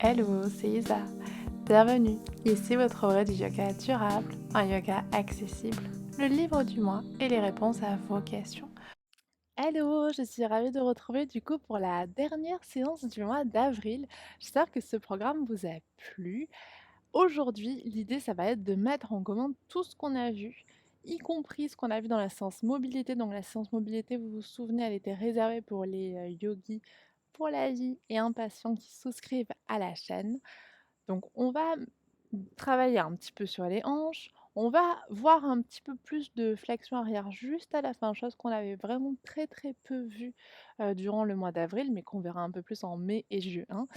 Hello, c'est Isa. Bienvenue. Ici votre aura du yoga durable, un yoga accessible, le livre du mois et les réponses à vos questions. Hello, je suis ravie de retrouver du coup pour la dernière séance du mois d'avril. J'espère que ce programme vous a plu. Aujourd'hui, l'idée, ça va être de mettre en commun tout ce qu'on a vu, y compris ce qu'on a vu dans la séance mobilité. Donc la séance mobilité, vous vous souvenez, elle était réservée pour les yogis pour la vie et impatients qui souscrivent à la chaîne. Donc on va travailler un petit peu sur les hanches, on va voir un petit peu plus de flexion arrière juste à la fin, chose qu'on avait vraiment très, très peu vue, durant le mois d'avril, mais qu'on verra un peu plus en mai et juin.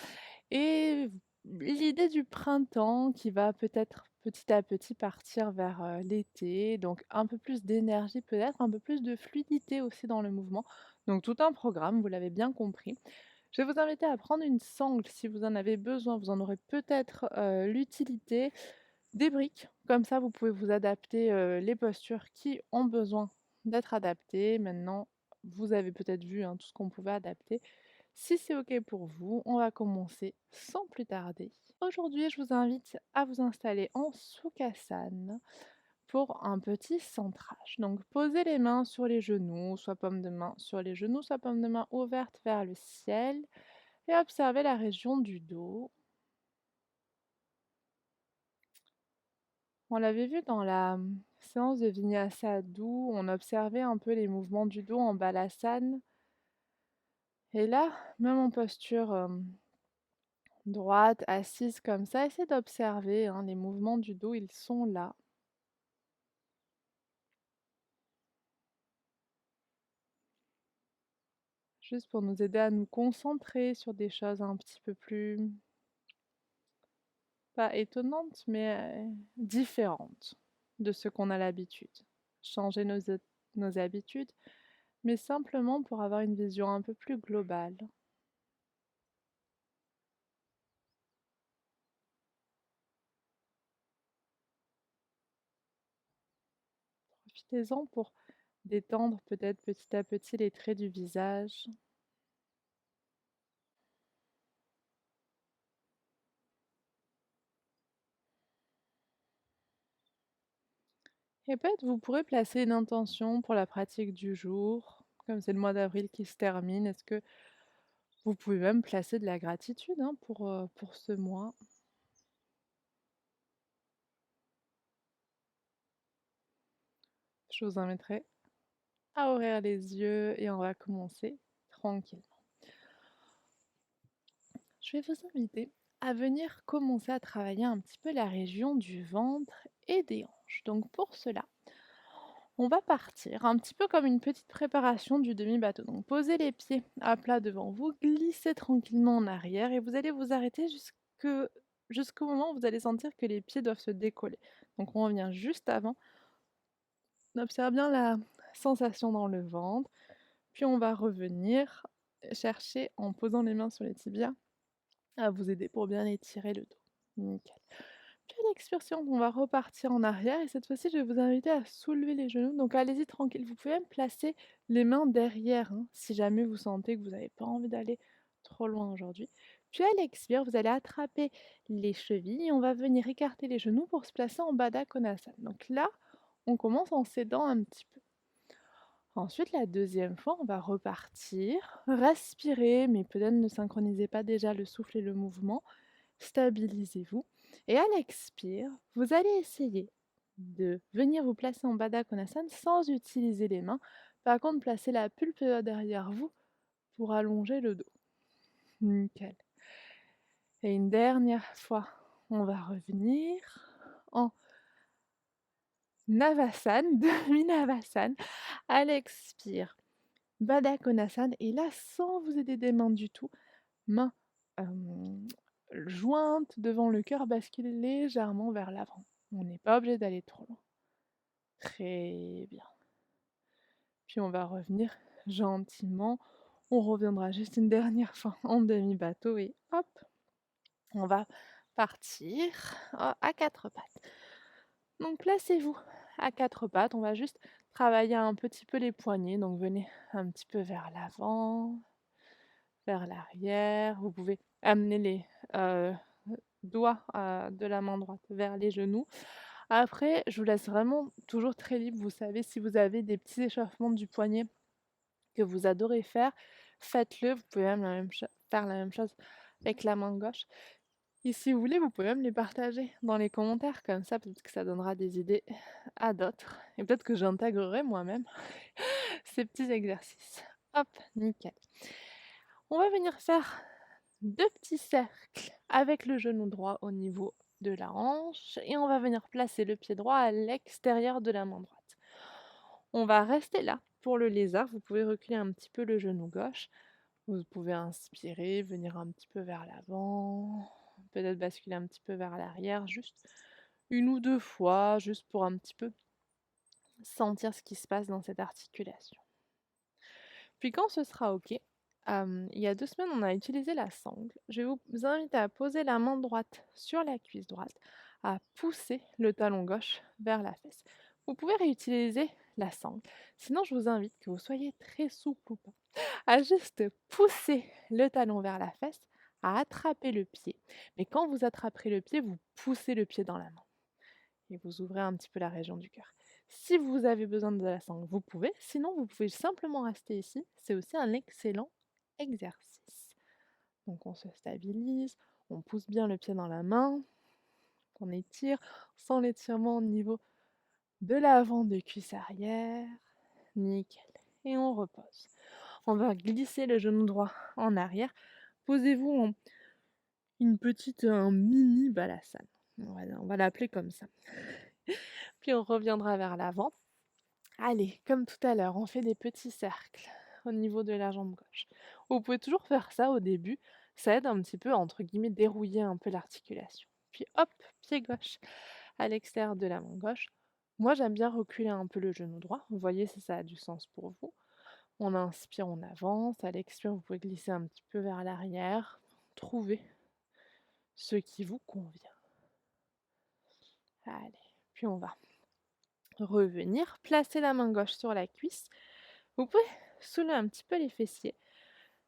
Et l'idée du printemps qui va peut-être petit à petit partir vers, l'été, donc un peu plus d'énergie peut-être, un peu plus de fluidité aussi dans le mouvement. Donc tout un programme, vous l'avez bien compris. Je vais vous inviter à prendre une sangle si vous en avez besoin, vous en aurez peut-être, l'utilité. Des briques, comme ça vous pouvez vous adapter, les postures qui ont besoin d'être adaptées. Maintenant, vous avez peut-être vu, hein, tout ce qu'on pouvait adapter. Si c'est OK pour vous, on va commencer sans plus tarder. Aujourd'hui, je vous invite à vous installer en Sukhasana pour un petit centrage. Donc, posez les mains sur les genoux, soit paume de main sur les genoux, soit paume de main ouverte vers le ciel et observez la région du dos. On l'avait vu dans la séance de Vinyasa doux, on observait un peu les mouvements du dos en balasana. Et là, même en posture droite, assise comme ça, essayez d'observer, hein, les mouvements du dos, ils sont là. Juste pour nous aider à nous concentrer sur des choses un petit peu plus, pas étonnantes, mais différentes de ce qu'on a l'habitude. Changer nos habitudes, mais simplement pour avoir une vision un peu plus globale. Profitez-en pour détendre peut-être petit à petit les traits du visage. Et peut-être vous pourrez placer une intention pour la pratique du jour. Comme c'est le mois d'avril qui se termine, est-ce que vous pouvez même placer de la gratitude, hein, pour ce mois? Je vous inviterai à ouvrir les yeux et on va commencer tranquillement. Je vais vous inviter à venir commencer à travailler un petit peu la région du ventre et des hanches. Donc pour cela, on va partir un petit peu comme une petite préparation du demi-bateau. Donc posez les pieds à plat devant vous, glissez tranquillement en arrière et vous allez vous arrêter jusqu'au moment où vous allez sentir que les pieds doivent se décoller. Donc on revient juste avant, on observe bien la sensation dans le ventre, puis on va revenir chercher en posant les mains sur les tibias à vous aider pour bien étirer le dos. Nickel. Puis à l'expiration, on va repartir en arrière et cette fois-ci, je vais vous inviter à soulever les genoux. Donc allez-y tranquille. Vous pouvez même placer les mains derrière, hein, si jamais vous sentez que vous n'avez pas envie d'aller trop loin aujourd'hui. Puis à l'expire, vous allez attraper les chevilles et on va venir écarter les genoux pour se placer en Baddha Konasana. Donc là, on commence en s'aidant un petit peu. Ensuite, la deuxième fois, on va repartir, respirer, mais peut-être ne synchronisez pas déjà le souffle et le mouvement. Stabilisez-vous et à l'expire, vous allez essayer de venir vous placer en Baddha Konasana sans utiliser les mains. Par contre, placez la pulpe derrière vous pour allonger le dos. Nickel. Et une dernière fois, on va revenir en Navasana, demi-Navasana. À l'expire, Baddha Konasana et là, sans vous aider des mains du tout, mains jointes devant le cœur, basculez légèrement vers l'avant. On n'est pas obligé d'aller trop loin. Très bien. Puis on va revenir gentiment. On reviendra juste une dernière fois en demi-bateau et hop, on va partir à quatre pattes. Donc placez-vous à quatre pattes. On va juste travailler un petit peu les poignets. Donc venez un petit peu vers l'avant, vers l'arrière. Vous pouvez amener les, heu, doigts, de la main droite vers les genoux. Après, je vous laisse vraiment toujours très libre. Vous savez, si vous avez des petits échauffements du poignet que vous adorez faire, faites-le. Vous pouvez même faire la même chose avec la main gauche. Et si vous voulez, vous pouvez même les partager dans les commentaires, comme ça peut-être que ça donnera des idées à d'autres et peut-être que j'intégrerai moi-même ces petits exercices. Hop, nickel. On va venir faire 2 petits cercles avec le genou droit au niveau de la hanche et on va venir placer le pied droit à l'extérieur de la main droite. On va rester là pour le lézard, vous pouvez reculer un petit peu le genou gauche, vous pouvez inspirer, venir un petit peu vers l'avant, peut-être basculer un petit peu vers l'arrière, juste 1 ou 2 fois, juste pour un petit peu sentir ce qui se passe dans cette articulation. Puis quand ce sera OK, il y a 2 semaines, on a utilisé la sangle. Je vais vous inviter à poser la main droite sur la cuisse droite, à pousser le talon gauche vers la fesse. Vous pouvez réutiliser la sangle. Sinon, je vous invite, que vous soyez très souple ou pas, à juste pousser le talon vers la fesse, à attraper le pied. Mais quand vous attraperez le pied, vous poussez le pied dans la main et vous ouvrez un petit peu la région du cœur. Si vous avez besoin de la sangle, vous pouvez. Sinon, vous pouvez simplement rester ici. C'est aussi un excellent exercice. Donc on se stabilise, on pousse bien le pied dans la main, on étire, sans l'étirement au niveau de l'avant de cuisse arrière. Nickel. Et on repose. On va glisser le genou droit en arrière. Posez-vous en une petite, un mini balasane. On va l'appeler comme ça. Puis on reviendra vers l'avant. Allez, comme tout à l'heure, on fait des petits cercles au niveau de la jambe gauche. Vous pouvez toujours faire ça au début, ça aide un petit peu à, entre guillemets, dérouiller un peu l'articulation. Puis hop, pied gauche à l'extérieur de la main gauche. Moi, j'aime bien reculer un peu le genou droit. Vous voyez si ça a du sens pour vous. On inspire, on avance. À l'expire, vous pouvez glisser un petit peu vers l'arrière. Trouvez ce qui vous convient. Allez, puis on va revenir, placer la main gauche sur la cuisse. Vous pouvez soulever un petit peu les fessiers.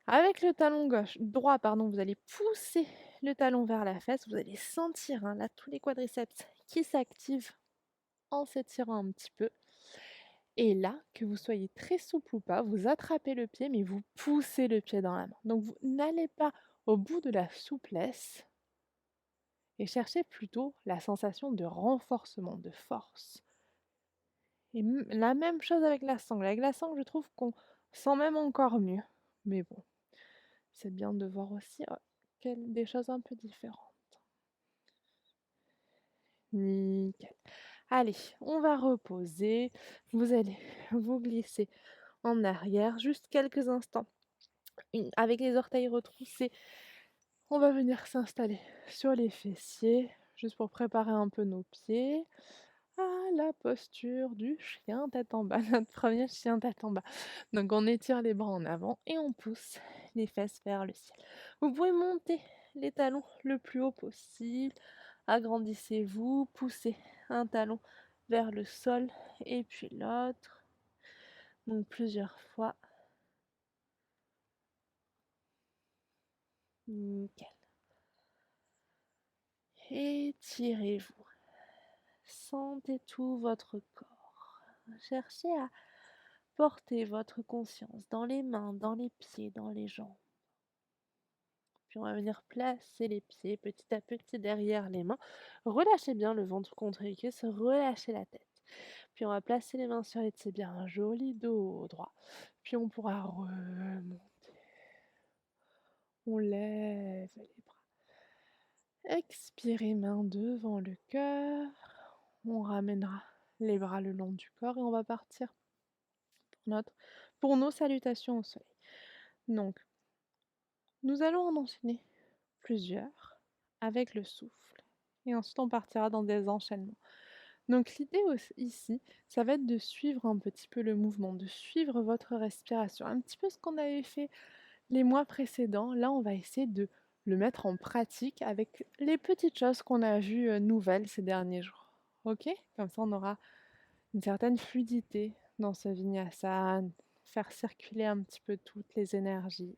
Avec le talon droit, pardon, vous allez pousser le talon vers la fesse. Vous allez sentir là tous les quadriceps qui s'activent en s'étirant un petit peu. Et là, que vous soyez très souple ou pas, vous attrapez le pied, mais vous poussez le pied dans la main. Donc vous n'allez pas au bout de la souplesse et cherchez plutôt la sensation de renforcement, de force. Et la même chose avec la sangle. Avec la sangle, je trouve qu'on sent même encore mieux. Mais bon, c'est bien de voir aussi des choses un peu différentes. Nickel. Allez, on va reposer. Vous allez vous glisser en arrière juste quelques instants. Avec les orteils retroussés, on va venir s'installer sur les fessiers, juste pour préparer un peu nos pieds. Ah, la posture du chien tête en bas, notre premier chien tête en bas. Donc on étire les bras en avant et on pousse les fesses vers le ciel. Vous pouvez monter les talons le plus haut possible. Agrandissez-vous, poussez un talon vers le sol et puis l'autre. Donc plusieurs fois. Nickel. Étirez-vous. Sentez tout votre corps. Cherchez à porter votre conscience dans les mains, dans les pieds, dans les jambes. Puis on va venir placer les pieds petit à petit derrière les mains. Relâchez bien le ventre contre les cuisses, relâchez la tête. Puis on va placer les mains sur les tibias, un joli dos droit. Puis on pourra remonter. On lève les bras. Expirez, main devant le cœur. On ramènera les bras le long du corps et on va partir pour nos salutations au soleil. Donc, nous allons en enchaîner plusieurs avec le souffle. Et ensuite, on partira dans des enchaînements. Donc, l'idée ici, ça va être de suivre un petit peu le mouvement, de suivre votre respiration. Un petit peu ce qu'on avait fait les mois précédents. Là, on va essayer de le mettre en pratique avec les petites choses qu'on a vues nouvelles ces derniers jours. Ok? Comme ça, on aura une certaine fluidité dans ce vinyasa, faire circuler un petit peu toutes les énergies.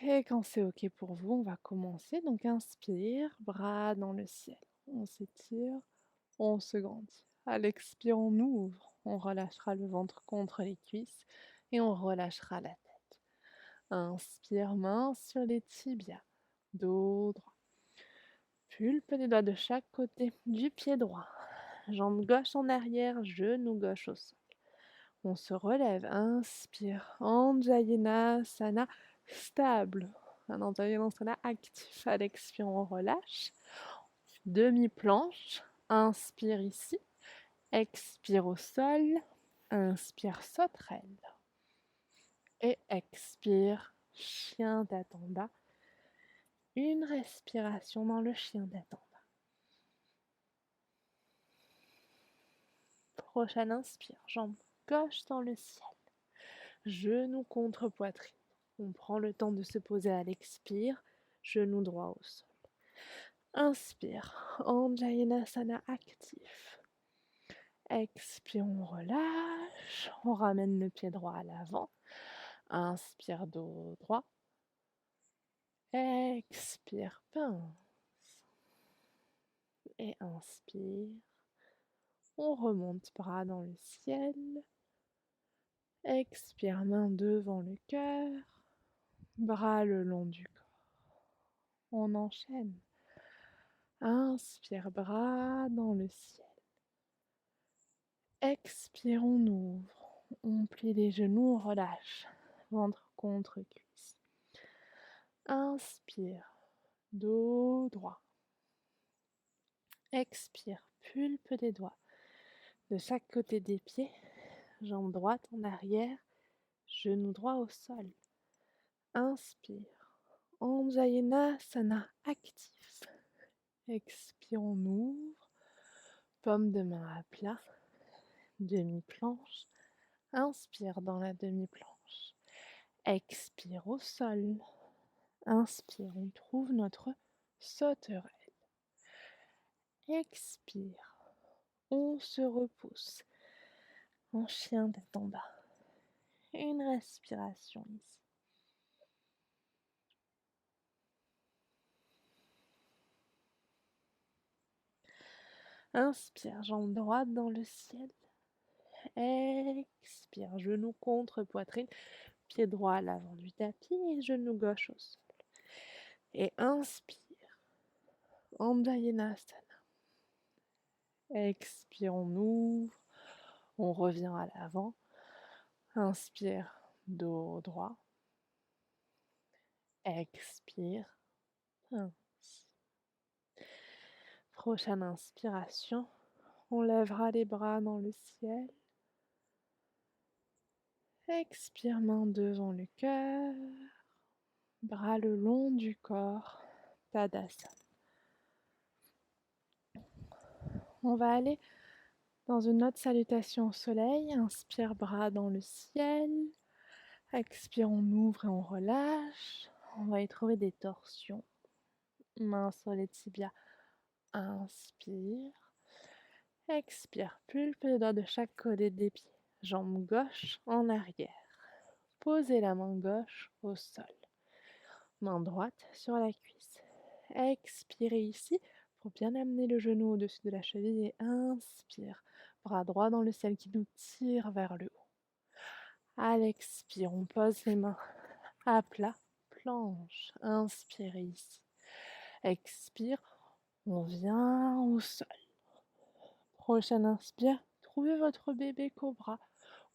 Et quand c'est OK pour vous, on va commencer. Donc inspire, bras dans le ciel. On s'étire, on se grandit. À l'expire, on ouvre, on relâchera le ventre contre les cuisses et on relâchera la tête. Inspire, main sur les tibias, dos droit. Pulpe les doigts de chaque côté du pied droit. Jambe gauche en arrière, genou gauche au sol. On se relève, inspire, Anjayanasana stable. Un Anjayanasana actif. À l'expire, on relâche. Demi-planche, inspire ici. Expire au sol. Inspire, sauterelle. Et expire, chien tête en bas. Une respiration dans le chien tête en bas. Prochaine inspire, jambe gauche dans le ciel. Genou contre poitrine. On prend le temps de se poser à l'expire, genou droit au sol. Inspire, Anjayanasana actif. Expire, on relâche, on ramène le pied droit à l'avant. Inspire, dos droit. Expire, pince. Et inspire. On remonte bras dans le ciel. Expire, main devant le cœur. Bras le long du corps. On enchaîne. Inspire, bras dans le ciel. Expire, on ouvre. On plie les genoux, on relâche. Ventre contre cuisse. Inspire, dos droit. Expire, pulpe des doigts de chaque côté des pieds. Jambe droite en arrière, genou droit au sol. Inspire, Anjayanasana actif. Expire, on ouvre. Paume de main à plat. Demi-planche. Inspire dans la demi-planche. Expire au sol. Inspire, on trouve notre sauterelle. Expire, on se repousse en chien tête en bas. Une respiration ici. Inspire, jambe droite dans le ciel. Expire, genou contre poitrine, pied droit à l'avant du tapis et genou gauche au sol. Et inspire, Anjayanasana. Expire, on ouvre, on revient à l'avant. Inspire, dos droit. Expire, pince. Prochaine inspiration, on lèvera les bras dans le ciel. Expire, main devant le cœur. Bras le long du corps. Tadasana. On va aller dans une autre salutation au soleil. Inspire, bras dans le ciel. Expire, on ouvre et on relâche. On va y trouver des torsions. Main sur les tibias. Inspire. Expire, pulpe les doigts de chaque côté des pieds. Jambe gauche en arrière. Posez la main gauche au sol. Main droite sur la cuisse. Expirez ici pour bien amener le genou au-dessus de la cheville et inspire. Bras droit dans le ciel qui nous tire vers le haut. À l'expire, on pose les mains à plat, planche. Inspirez ici. Expire, on vient au sol. Prochaine inspire, trouvez votre bébé cobra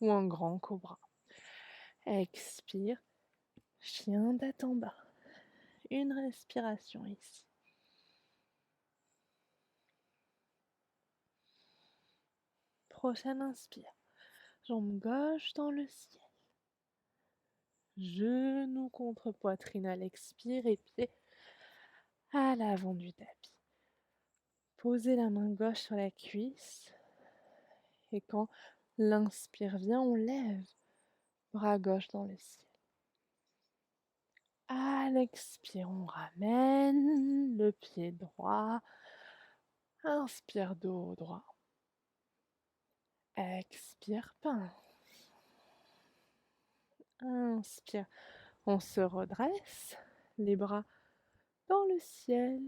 ou un grand cobra. Expire, chien tête en bas. Une respiration ici. Prochaine inspire, jambe gauche dans le ciel. Genou contre poitrine à l'expire et pied à l'avant du tapis. Posez la main gauche sur la cuisse. Et quand l'inspire vient, on lève. Bras gauche dans le ciel. À l'expire, on ramène le pied droit. Inspire, dos droit. Expire, pince. Inspire, On se redresse, les bras dans le ciel.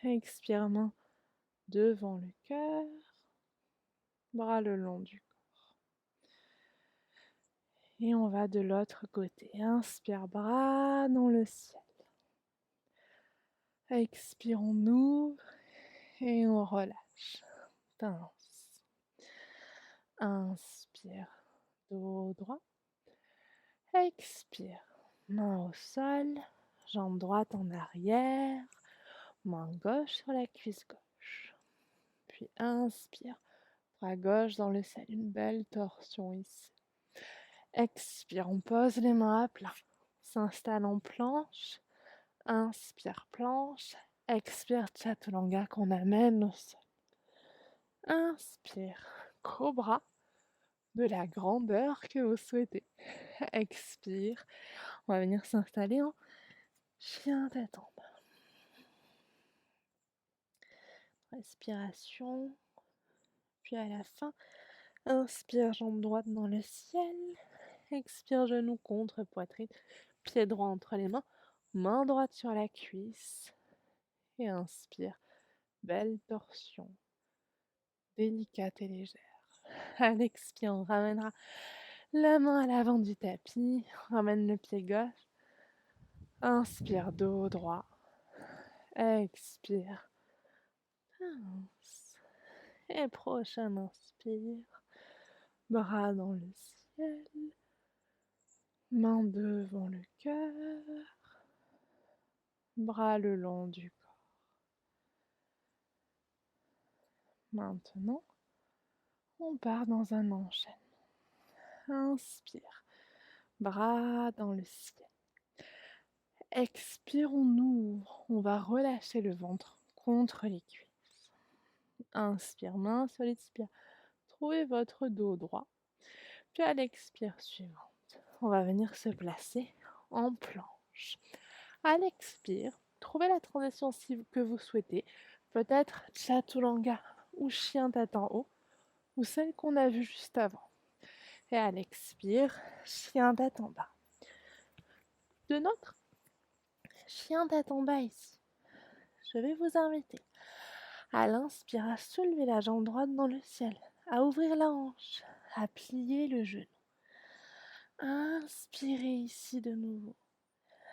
Expire, main devant le cœur, bras le long du corps. Et on va de l'autre côté. Inspire, bras dans le ciel. Expire, on ouvre et on relâche. Pince. Inspire, dos droit. Expire, main au sol, jambe droite en arrière, main gauche sur la cuisse gauche. Puis inspire, bras gauche dans le ciel, une belle torsion ici. Expire, on pose les mains à plat, s'installe en planche. Inspire, planche. Expire, chaturanga qu'on amène au sol. Inspire, cobra, de la grandeur que vous souhaitez. Expire, on va venir s'installer en chien tête en bas. Respiration. Puis à la fin, inspire, jambe droite dans le ciel. Expire, genou contre poitrine. Pied droit entre les mains. Main droite sur la cuisse. Et inspire, belle torsion. Délicate et légère. À l'expire, on ramènera la main à l'avant du tapis. On ramène le pied gauche. Inspire, dos droit. Expire. Pince. Et prochain inspire. Bras dans le ciel. Main devant le cœur. Bras le long du corps. Maintenant, on part dans un enchaînement. Inspire. Bras dans le ciel. Expire, on ouvre. On va relâcher le ventre contre les cuisses. Inspire, main sur les tibias. Trouvez votre dos droit. Puis à l'expire suivante, on va venir se placer en planche. À l'expire, trouvez la transition que vous souhaitez. Peut-être chaturanga ou chien tête en haut, ou celle qu'on a vue juste avant. Et à l'expire, chien tête en bas. De notre chien tête en bas ici, je vais vous inviter à l'inspire à soulever la jambe droite dans le ciel, à ouvrir la hanche, à plier le genou. Inspirez ici de nouveau.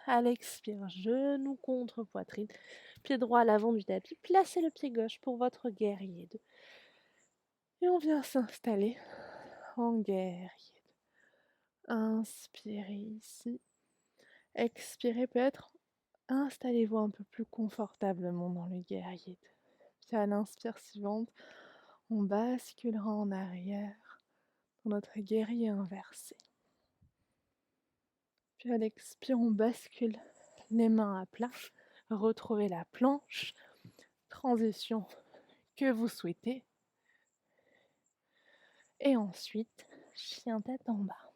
À l'expire, genou contre poitrine, pied droit à l'avant du tapis, placez le pied gauche pour votre guerrier 2. Et on vient s'installer en guerrier 2. Inspirez ici. Expirez peut-être. Installez-vous un peu plus confortablement dans le guerrier 2. Puis à l'inspire suivante, on basculera en arrière dans notre guerrier inversé. Puis à l'expire, on bascule les mains à plat. Retrouvez la planche. Transition que vous souhaitez. Et ensuite, chien tête en bas.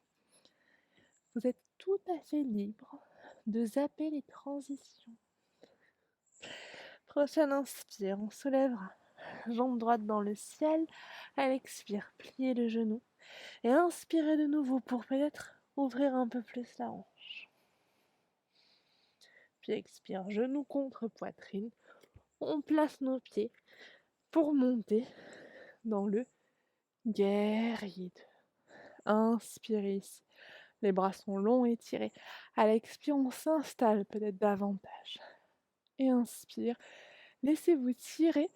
Vous êtes tout à fait libre de zapper les transitions. Prochaine inspire, on soulèvera jambe droite dans le ciel. À l'expire, pliez le genou. Et inspirez de nouveau pour peut-être ouvrir un peu plus la hanche. Puis expire, genou contre poitrine. On place nos pieds pour monter dans le guerrier 2. Inspirez ici. Les bras sont longs et tirés. À l'expire, on s'installe peut-être davantage. Et inspire. Laissez-vous tirer,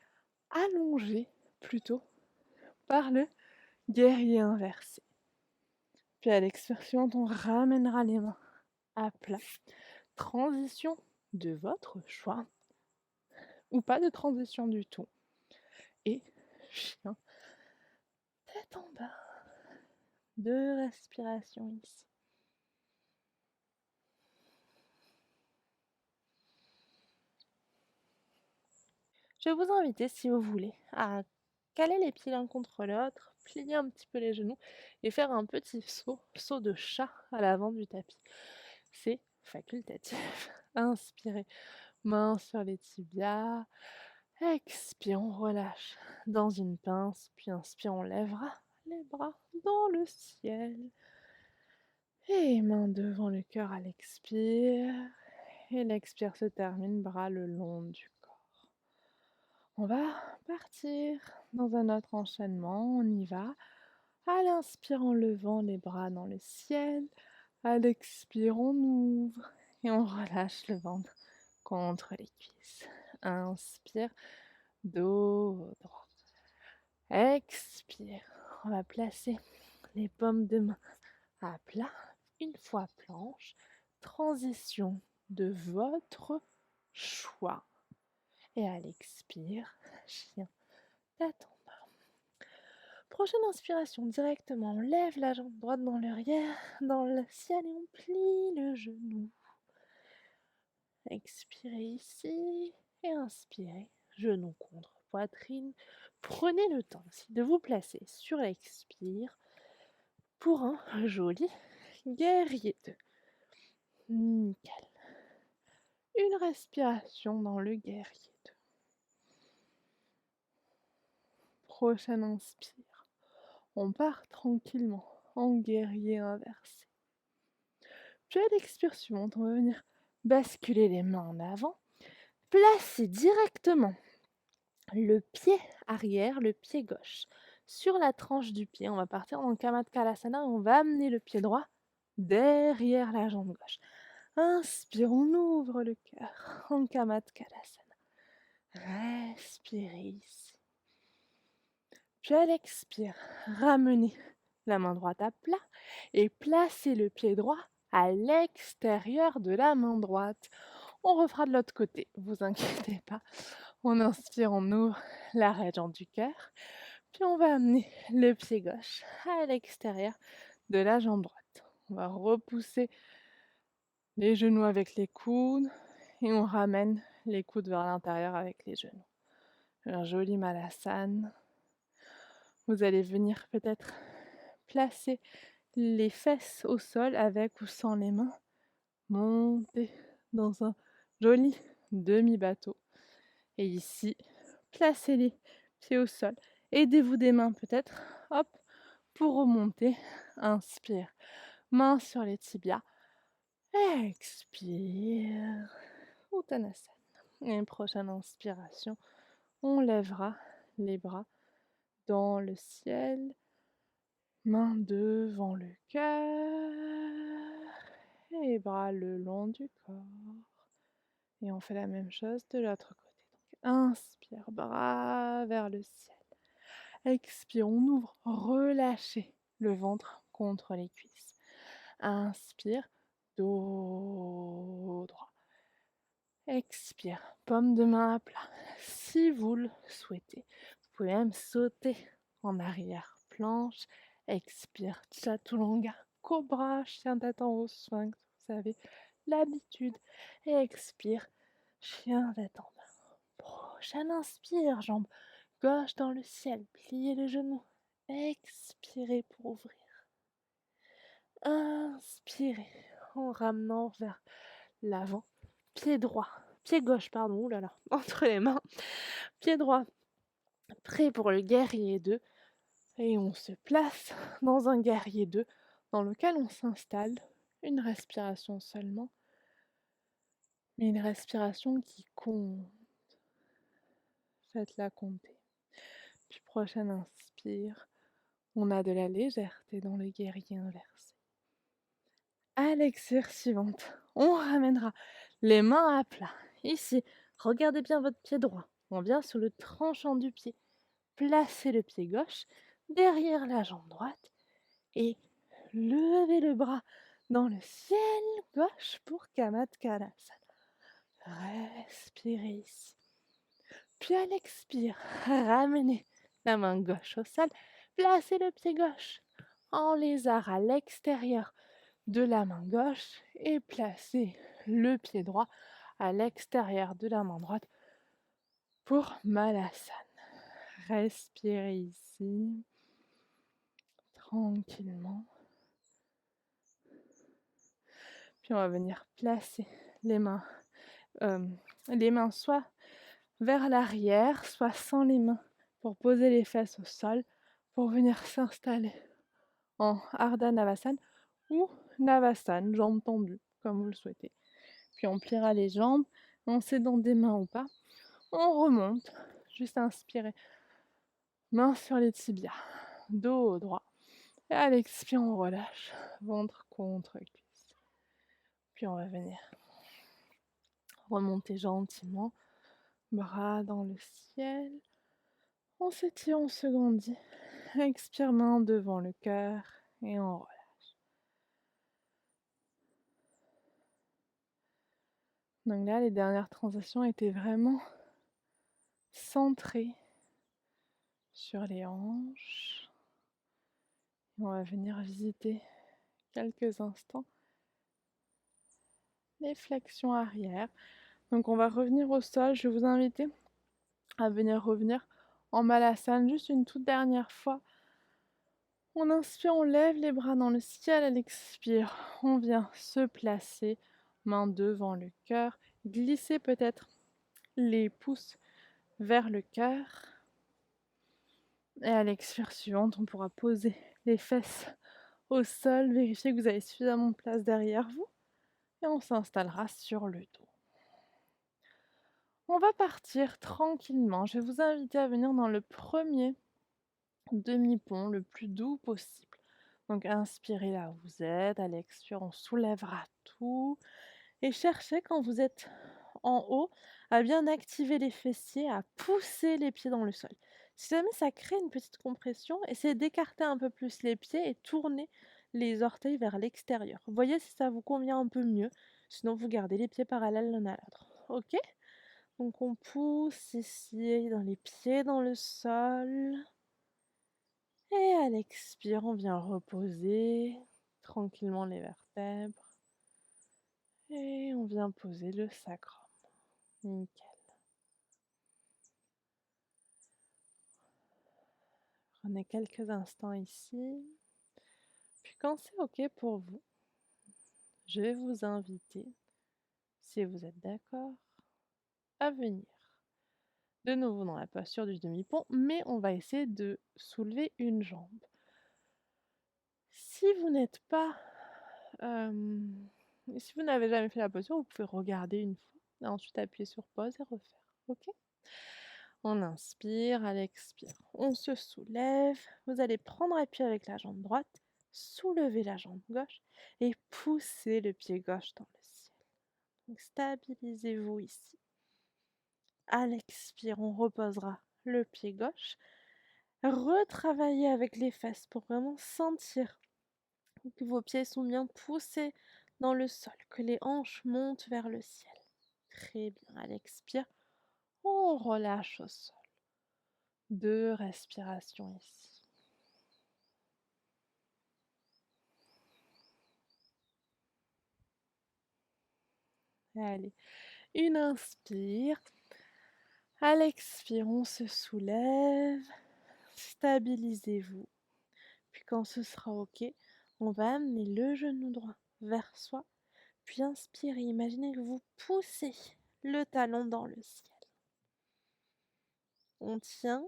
allonger plutôt, par le guerrier inversé. Puis à l'expire suivante, on ramènera les mains à plat. Transition de votre choix. Ou pas de transition du tout. Et chien, tête en bas. 2 respirations ici. Je vais vous inviter, si vous voulez, à caler les pieds l'un contre l'autre, plier un petit peu les genoux et faire un petit saut de chat à l'avant du tapis. C'est facultatif. Inspirez, main sur les tibias. Expire, on relâche dans une pince. Puis inspire, on lèvera les bras dans le ciel. Et main devant le cœur à l'expire. Et l'expire se termine, bras le long du corps. On va partir dans un autre enchaînement. On y va. À l'inspire, en levant les bras dans le ciel. À l'expire, on ouvre et on relâche le ventre contre les cuisses. Inspire, dos droit. Expire. On va placer les paumes de main à plat. Une fois planche, transition de votre choix. Et à l'expire, chien tête en bas. Prochaine inspiration, directement, on lève la jambe droite dans le ciel et on plie le genou. Expirez ici et inspirez, genou contre poitrine. Prenez le temps aussi de vous placer sur l'expire pour un joli guerrier 2. Nickel. Une respiration dans le guerrier 2. Prochaine inspire. On part tranquillement en guerrier inversé. Puis à l'expire suivante, on va venir basculer les mains en avant. Placer directement le pied arrière, le pied gauche, sur la tranche du pied. On va partir en Kamatkalasana et on va amener le pied droit derrière la jambe gauche. Inspire, on ouvre le cœur en Kamatkalasana. Respirez ici. Puis à l'expire, ramenez la main droite à plat et placez le pied droit à l'extérieur de la main droite. On refera de l'autre côté, vous inquiétez pas. On inspire, on ouvre la région du cœur. Puis on va amener le pied gauche à l'extérieur de la jambe droite. On va repousser les genoux avec les coudes et on ramène les coudes vers l'intérieur avec les genoux. Un joli Malasana. Vous allez venir peut-être placer les fesses au sol avec ou sans les mains. Montez dans un joli demi-bateau. Et ici, placez les pieds au sol. Aidez-vous des mains peut-être. Hop, pour remonter. Inspire. Main sur les tibias. Expire. Uttanasana. Et prochaine inspiration, on lèvera les bras dans le ciel. Main devant le cœur. Et bras le long du corps. Et on fait la même chose de l'autre côté. Donc, inspire, bras vers le ciel. Expire, on ouvre, relâchez le ventre contre les cuisses. Inspire, dos droit. Expire, paume de main à plat. Si vous le souhaitez, vous pouvez même sauter en arrière, planche. Expire, chaturanga, cobra, chien tête en haut, sphinx, vous avez l'habitude. Et expire, chien tête en bas. Prochaine inspire, jambe gauche dans le ciel, pliez les genoux. Expirez pour ouvrir. Inspirez en ramenant vers l'avant. Pied gauche, pardon, oulala, entre les mains. Pied droit, prêt pour le guerrier 2. Et on se place dans un guerrier 2 dans lequel on s'installe. Une respiration seulement, mais une respiration qui compte. Faites-la compter. Puis prochaine inspire, on a de la légèreté dans le guerrier inversé. À l'expire suivante, on ramènera les mains à plat. Ici, regardez bien votre pied droit. On vient sur le tranchant du pied. Placez le pied gauche derrière la jambe droite et levez le bras dans le ciel gauche pour Kamatkalasana. Respirez ici. Puis à l'expire, ramenez la main gauche au sol. Placez le pied gauche en lézard à l'extérieur de la main gauche et placez le pied droit à l'extérieur de la main droite pour Malasana. Respirez ici, tranquillement. Puis on va venir placer les mains soit vers l'arrière, soit sans les mains pour poser les fesses au sol, pour venir s'installer en Ardha Navasana ou Navasana, jambes tendues, comme vous le souhaitez. Puis on pliera les jambes, on s'aidant des mains ou pas. On remonte, juste inspirer, main sur les tibias, dos droit. Et à l'expire, on relâche, ventre contre cuisse. Puis on va venir remonter gentiment, bras dans le ciel. On s'étire, on se grandit. Expire, main devant le cœur et on relâche. Donc là, les dernières transitions étaient vraiment centrées sur les hanches. Et on va venir visiter quelques instants les flexions arrière. Donc on va revenir au sol. Je vais vous inviter à venir revenir en Malasana juste une toute dernière fois. On inspire, on lève les bras dans le ciel. À l'expire, on vient se placer, main devant le cœur. Glisser peut-être les pouces vers le cœur. Et à l'expire suivante, on pourra poser les fesses au sol. Vérifiez que vous avez suffisamment de place derrière vous. Et on s'installera sur le dos. On va partir tranquillement. Je vais vous inviter à venir dans le premier demi-pont, le plus doux possible. Donc inspirez là où vous êtes, à l'expire, on soulèvera tout. Et cherchez quand vous êtes en haut à bien activer les fessiers, à pousser les pieds dans le sol. Si jamais ça crée une petite compression, essayez d'écarter un peu plus les pieds et tourner les orteils vers l'extérieur. Voyez si ça vous convient un peu mieux, sinon vous gardez les pieds parallèles l'un à l'autre. Ok? Donc on pousse ici dans les pieds dans le sol. Et à l'expire, on vient reposer tranquillement les vertèbres. Et on vient poser le sacrum. Nickel. Prenez quelques instants ici. Puis quand c'est OK pour vous, je vais vous inviter, si vous êtes d'accord, à venir de nouveau dans la posture du demi-pont, mais on va essayer de soulever une jambe. Si vous n'êtes pas... si vous n'avez jamais fait la posture, vous pouvez regarder une fois, et ensuite appuyer sur pause et refaire. OK? On inspire, à l'expire, on se soulève. Vous allez prendre appui avec la jambe droite, soulever la jambe gauche et pousser le pied gauche dans le ciel. Donc stabilisez-vous ici. À l'expire, on reposera le pied gauche. Retravaillez avec les fesses pour vraiment sentir que vos pieds sont bien poussés dans le sol, que les hanches montent vers le ciel. Très bien, à l'expire, on relâche au sol. 2 respirations ici. Allez, une inspire. À l'expire, on se soulève. Stabilisez-vous. Puis quand ce sera OK, on va amener le genou droit vers soi. Puis inspirez. Imaginez que vous poussez le talon dans le ciel. On tient.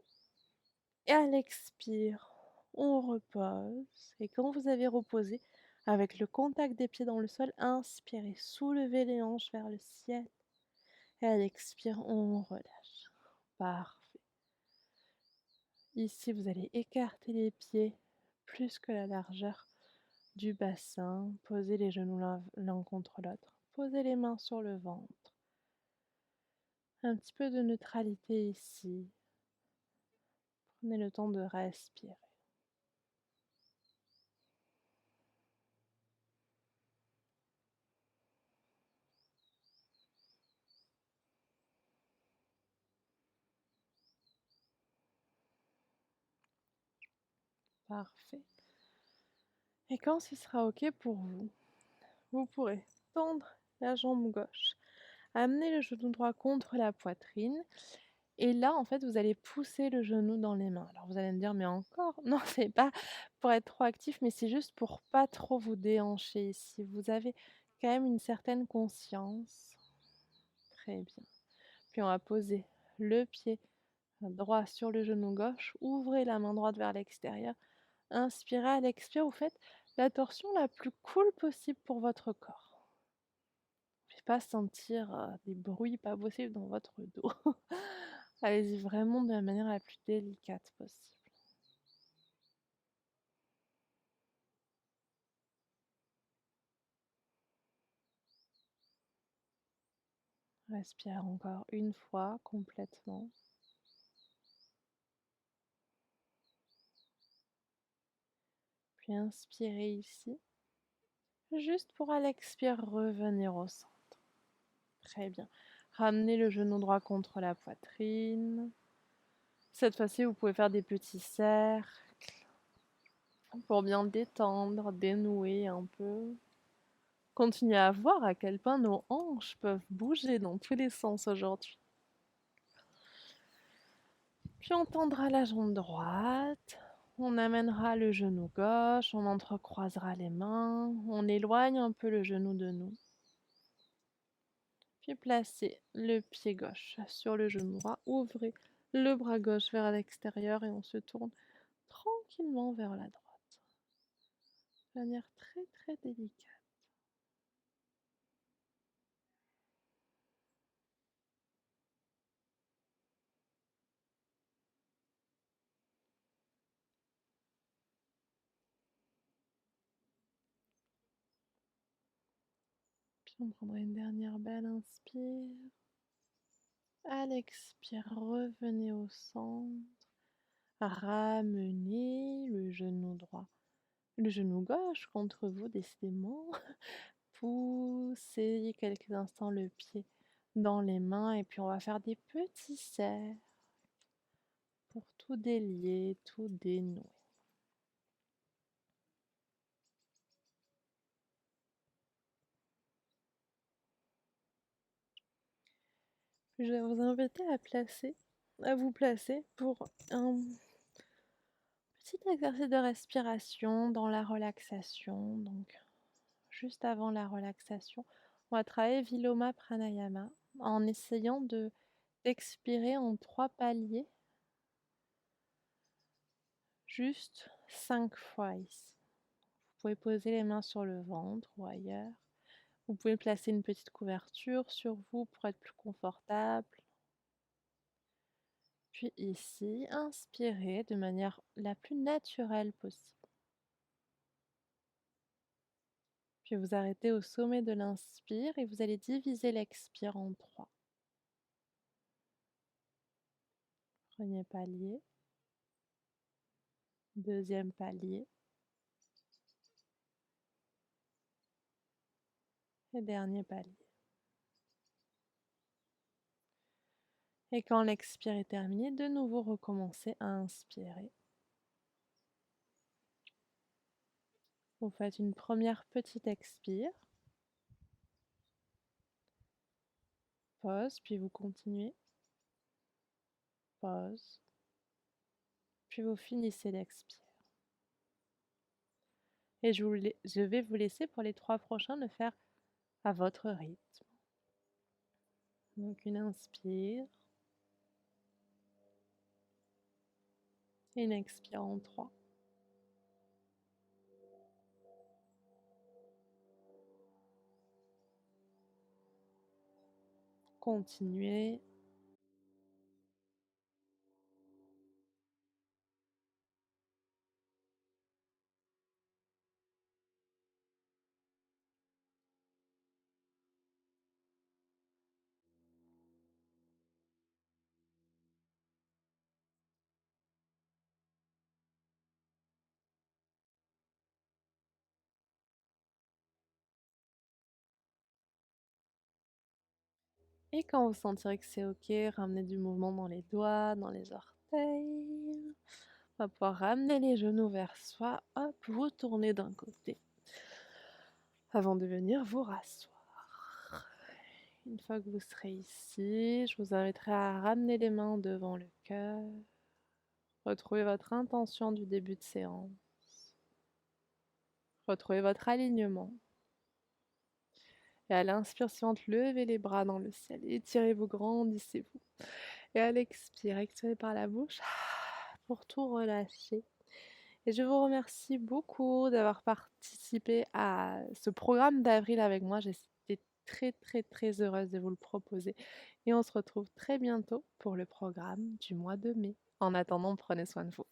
Et à l'expire, on repose. Et quand vous avez reposé, avec le contact des pieds dans le sol, inspirez. Soulevez les hanches vers le ciel. Et à l'expire, on relâche. Parfait. Ici, vous allez écarter les pieds plus que la largeur du bassin. Posez les genoux l'un contre l'autre. Posez les mains sur le ventre. Un petit peu de neutralité ici. Prenez le temps de respirer. Parfait. Et quand ce sera OK pour vous, vous pourrez tendre la jambe gauche, amener le genou droit contre la poitrine. Et là, en fait, vous allez pousser le genou dans les mains. Alors vous allez me dire: «Mais encore?» Non, c'est pas pour être trop actif, mais c'est juste pour pas trop vous déhancher ici. Vous avez quand même une certaine conscience. Très bien. Puis on va poser le pied droit sur le genou gauche. Ouvrez la main droite vers l'extérieur. Inspirez, à l'expire, vous faites la torsion la plus cool possible pour votre corps. Puis pas sentir, des bruits pas possibles dans votre dos. Allez-y vraiment de la manière la plus délicate possible. Respire encore une fois complètement. Puis inspirez ici. Juste pour à l'expire revenir au centre. Très bien. Ramenez le genou droit contre la poitrine. Cette fois-ci, vous pouvez faire des petits cercles pour bien détendre, dénouer un peu. Continuez à voir à quel point nos hanches peuvent bouger dans tous les sens aujourd'hui. Puis on tendra la jambe droite, on amènera le genou gauche, on entrecroisera les mains, on éloigne un peu le genou de nous. Puis placez le pied gauche sur le genou droit, ouvrez le bras gauche vers l'extérieur et on se tourne tranquillement vers la droite, de manière très très délicate. Puis on prendra une dernière belle inspire. À l'expire, revenez au centre. Ramenez le genou droit, le genou gauche contre vous, décidément. Poussez quelques instants le pied dans les mains et puis on va faire des petits cercles pour tout délier, tout dénouer. Puis je vais vous inviter à vous placer pour un petit exercice de respiration dans la relaxation. Donc, juste avant la relaxation, on va travailler Viloma Pranayama en essayant d'expirer en 3 paliers, juste 5 fois ici. Vous pouvez poser les mains sur le ventre ou ailleurs. Vous pouvez placer une petite couverture sur vous pour être plus confortable. Puis ici, inspirez de manière la plus naturelle possible. Puis vous arrêtez au sommet de l'inspire et vous allez diviser l'expire en 3. Premier palier, deuxième palier et dernier palier. Et quand l'expire est terminé, de nouveau recommencez à inspirer. Vous faites une première petite expire. Pause, puis vous continuez. Pause. Puis vous finissez l'expire. Et je vais vous laisser pour les 3 prochains le faire à votre rythme. Donc une inspire. Et une expire en 3. Continuez. Et quand vous sentirez que c'est ok, ramenez du mouvement dans les doigts, dans les orteils. On va pouvoir ramener les genoux vers soi. Hop, vous tournez d'un côté. Avant de venir vous rasseoir. Une fois que vous serez ici, je vous inviterai à ramener les mains devant le cœur. Retrouvez votre intention du début de séance. Retrouvez votre alignement. Et à l'inspire suivante, levez les bras dans le ciel. Étirez-vous, grandissez-vous. Et à l'expire, expirez par la bouche pour tout relâcher. et je vous remercie beaucoup d'avoir participé à ce programme d'avril avec moi. J'étais très, très, très heureuse de vous le proposer et on se retrouve très bientôt pour le programme du mois de mai. En attendant, prenez soin de vous.